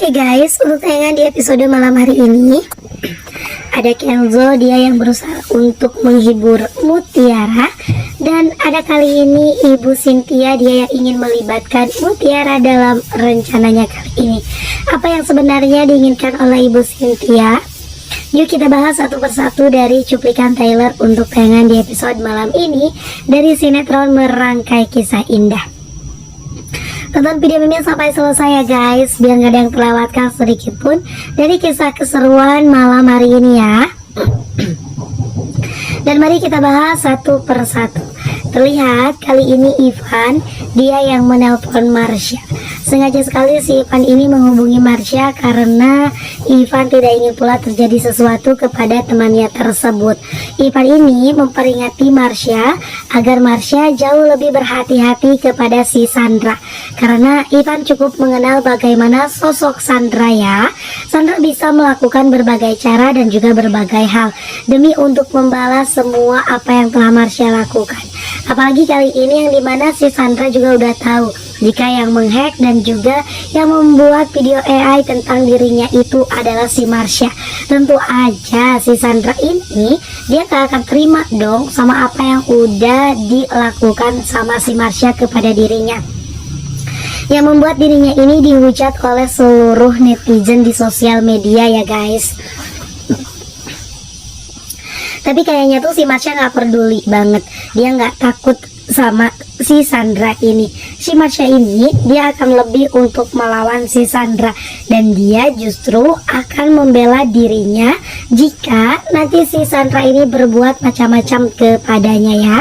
Oke guys, untuk tayangan di episode malam hari ini ada Kenzo, dia yang berusaha untuk menghibur Mutiara. Dan ada kali ini Ibu Cynthia, dia yang ingin melibatkan Mutiara dalam rencananya kali ini. Apa yang sebenarnya diinginkan oleh Ibu Cynthia? Yuk kita bahas satu persatu dari cuplikan trailer untuk tayangan di episode malam ini dari sinetron Merangkai Kisah Indah. Tonton video ini sampai selesai ya guys, biar gak ada yang terlewatkan sedikit pun dari kisah keseruan malam hari ini ya. Dan mari kita bahas satu persatu. Terlihat kali ini Ivan, dia yang menelpon Marsha. Sengaja sekali si Ivan ini menghubungi Marsha karena Ivan tidak ingin pula terjadi sesuatu kepada temannya tersebut. Ivan ini memperingati Marsha agar Marsha jauh lebih berhati-hati kepada si Sandra. Karena Ivan cukup mengenal bagaimana sosok Sandra ya. Sandra bisa melakukan berbagai cara dan juga berbagai hal demi untuk membalas semua apa yang telah Marsha lakukan. Apalagi kali ini yang dimana si Sandra juga udah tahu jika yang menghack dan juga yang membuat video AI tentang dirinya itu adalah si Marsha. Tentu aja si Sandra ini dia gak akan terima dong sama apa yang udah dilakukan sama si Marsha kepada dirinya, yang membuat dirinya ini dihujat oleh seluruh netizen di sosial media ya guys. Tapi kayaknya tuh si Marsha gak peduli banget, dia gak takut sama si Sandra ini. Si Marsha ini dia akan lebih untuk melawan si Sandra, dan dia justru akan membela dirinya jika nanti si Sandra ini berbuat macam-macam kepadanya ya.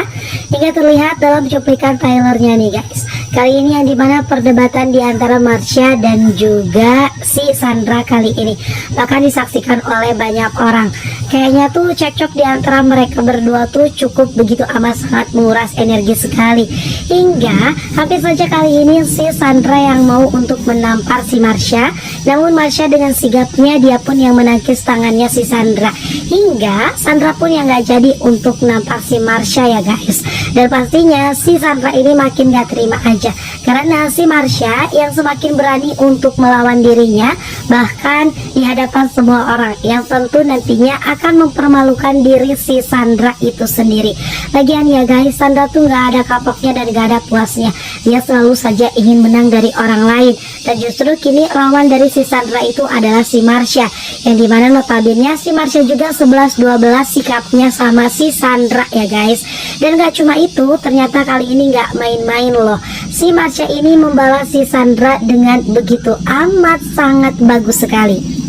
Hingga terlihat dalam cuplikan trailernya nih guys, kali ini yang dimana perdebatan di antara Marsha dan juga si Sandra kali ini bahkan disaksikan oleh banyak orang. Kayaknya tuh cekcok di antara mereka berdua tuh cukup begitu amat sangat menguras energi sekali, hingga hampir saja kali ini si Sandra yang mau untuk menampar si Marsha, namun Marsha dengan sigapnya dia pun yang menangkis tangannya si Sandra, hingga Sandra pun yang gak jadi untuk menampar si Marsha ya guys. Dan pastinya si Sandra ini makin gak terima aja karena si Marsha yang semakin berani untuk melawan dirinya, bahkan di hadapan semua orang, yang tentu nantinya akan mempermalukan diri si Sandra itu sendiri. Lagian ya guys, Sandra tuh gak ada kapoknya dan gak ada puasnya, dia selalu saja ingin menang dari orang lain. Dan justru kini lawan dari si Sandra itu adalah si Marsha, yang dimana notabene si Marsha juga 11-12 sikapnya sama si Sandra ya guys. Dan gak cuma itu, ternyata kali ini gak main-main loh, si Marsha ini membalas si Sandra dengan begitu amat sangat bagus sekali.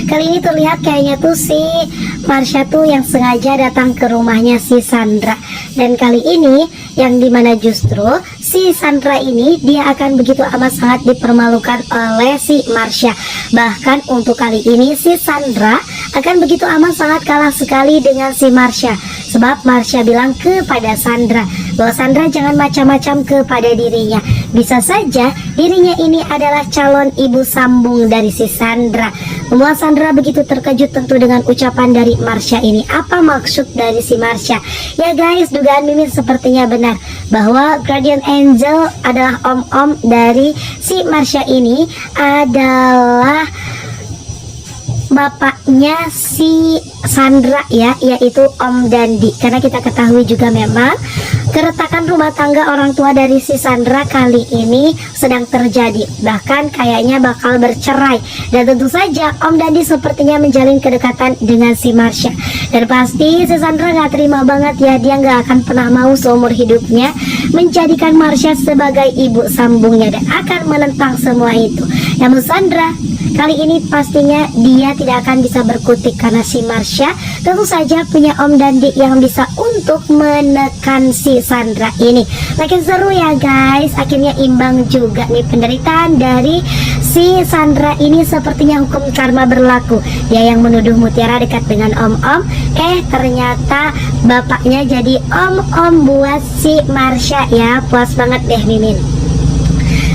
Kali ini terlihat kayaknya tuh si Marsha tuh yang sengaja datang ke rumahnya si Sandra. Dan kali ini yang dimana justru si Sandra ini dia akan begitu amat sangat dipermalukan oleh si Marsha. Bahkan untuk kali ini si Sandra akan begitu amat sangat kalah sekali dengan si Marsha. Sebab Marsha bilang kepada Sandra bahwa Sandra jangan macam-macam kepada dirinya. Bisa saja dirinya ini adalah calon ibu sambung dari si Sandra. Membuat Sandra begitu terkejut tentu dengan ucapan dari Marsha ini. Apa maksud dari si Marsha? Ya guys, dugaan Mimin sepertinya benar bahwa Guardian Angel adalah om-om dari si Marsha ini adalah bapaknya si Sandra ya, yaitu Om Dandi. Karena kita ketahui juga memang keretakan rumah tangga orang tua dari si Sandra kali ini sedang terjadi, bahkan kayaknya bakal bercerai. Dan tentu saja Om Dandi sepertinya menjalin kedekatan dengan si Marsha. Dan pasti si Sandra gak terima banget ya, dia gak akan pernah mau seumur hidupnya menjadikan Marsha sebagai ibu sambungnya dan akan menentang semua itu. Namun Sandra kali ini pastinya dia tidak akan bisa berkutik karena si Marsha tentu saja punya Om Dandi yang bisa untuk menekan si Sandra ini. Makin seru ya guys, akhirnya imbang juga nih penderitaan dari si Sandra ini. Sepertinya hukum karma berlaku, dia yang menuduh Mutiara dekat dengan om-om, ternyata bapaknya jadi om-om buat si Marsha ya. Puas banget deh Mimin.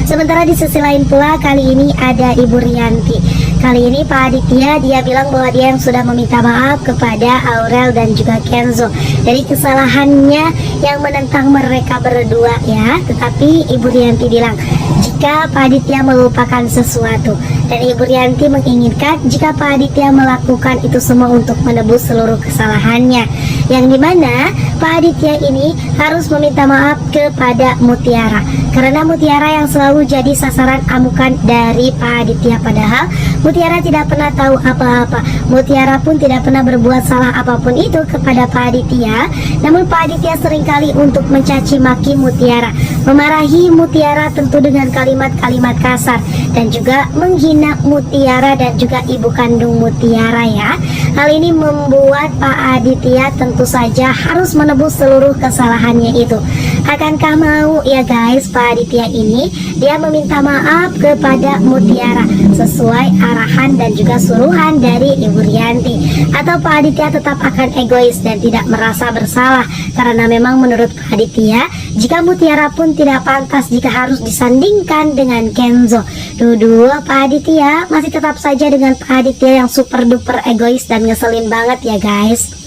Sementara di sisi lain pula kali ini ada Ibu Rianti. Kali ini Pak Aditya dia bilang bahwa dia yang sudah meminta maaf kepada Aurel dan juga Kenzo dari kesalahannya yang menentang mereka berdua ya. Tetapi Ibu Rianti bilang jika Pak Aditya melupakan sesuatu, dan Ibu Rianti menginginkan jika Pak Aditya melakukan itu semua untuk menebus seluruh kesalahannya, yang dimana Pak Aditya ini harus meminta maaf kepada Mutiara karena Mutiara yang selalu jadi sasaran amukan dari Pak Aditya, padahal Mutiara tidak pernah tahu apa-apa. Mutiara pun tidak pernah berbuat salah apapun itu kepada Pak Aditya, namun Pak Aditya seringkali untuk mencaci maki Mutiara, memarahi Mutiara tentu dengan kalimat-kalimat kasar, dan juga menghina Mutiara dan juga ibu kandung Mutiara ya. Hal ini membuat Pak Aditya tentu saja harus menebus seluruh kesalahannya itu. Akankah mau ya guys Pak Aditya ini dia meminta maaf kepada Mutiara sesuai arahan dan juga suruhan dari Ibu Rianti, atau Pak Aditya tetap akan egois dan tidak merasa bersalah karena memang menurut Pak Aditya jika Mutiara pun tidak pantas jika harus disandingkan dengan Kenzo. Duduh, Pak Aditya masih tetap saja dengan Pak Aditya yang super duper egois dan ngeselin banget ya guys.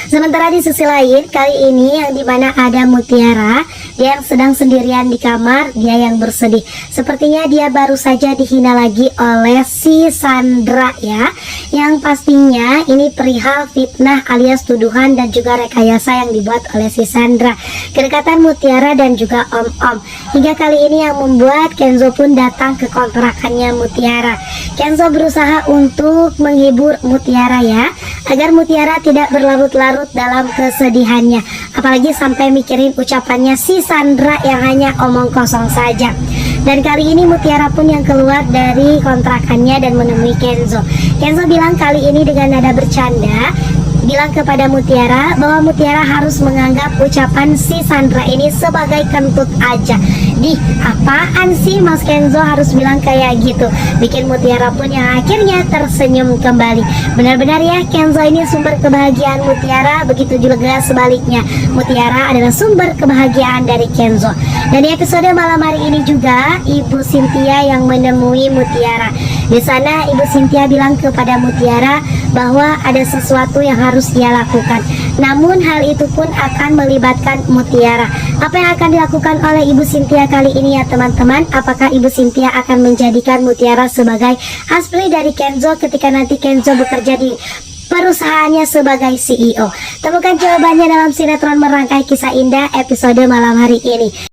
Sementara di sisi lain, kali ini yang dimana ada Mutiara, dia yang sedang sendirian di kamar, dia yang bersedih. Sepertinya dia baru saja dihina lagi oleh si Sandra ya, yang pastinya ini perihal fitnah alias tuduhan dan juga rekayasa yang dibuat oleh si Sandra, kedekatan Mutiara dan juga Om-Om. Hingga kali ini yang membuat Kenzo pun datang ke kontrakannya Mutiara. Kenzo berusaha untuk menghibur Mutiara ya, agar Mutiara tidak berlarut-larut dalam kesedihannya, apalagi sampai mikirin ucapannya si Sandra yang hanya omong kosong saja. Dan kali ini Mutiara pun yang keluar dari kontrakannya dan menemui Kenzo. Kenzo bilang kali ini dengan nada bercanda, bilang kepada Mutiara bahwa Mutiara harus menganggap ucapan si Sandra ini sebagai kentut aja. Di apaan sih Mas Kenzo harus bilang kayak gitu? Bikin Mutiara pun yang akhirnya tersenyum kembali. Benar-benar ya Kenzo ini sumber kebahagiaan Mutiara, begitu juga sebaliknya Mutiara adalah sumber kebahagiaan dari Kenzo. Dan di episode malam hari ini juga Ibu Cynthia yang menemui Mutiara. Di sana Ibu Cynthia bilang kepada Mutiara bahwa ada sesuatu yang harus ia lakukan. Namun hal itu pun akan melibatkan Mutiara. Apa yang akan dilakukan oleh Ibu Cynthia kali ini ya teman-teman? Apakah Ibu Cynthia akan menjadikan Mutiara sebagai asli dari Kenzo ketika nanti Kenzo bekerja di perusahaannya sebagai CEO? Temukan jawabannya dalam sinetron Merangkai Kisah Indah episode malam hari ini.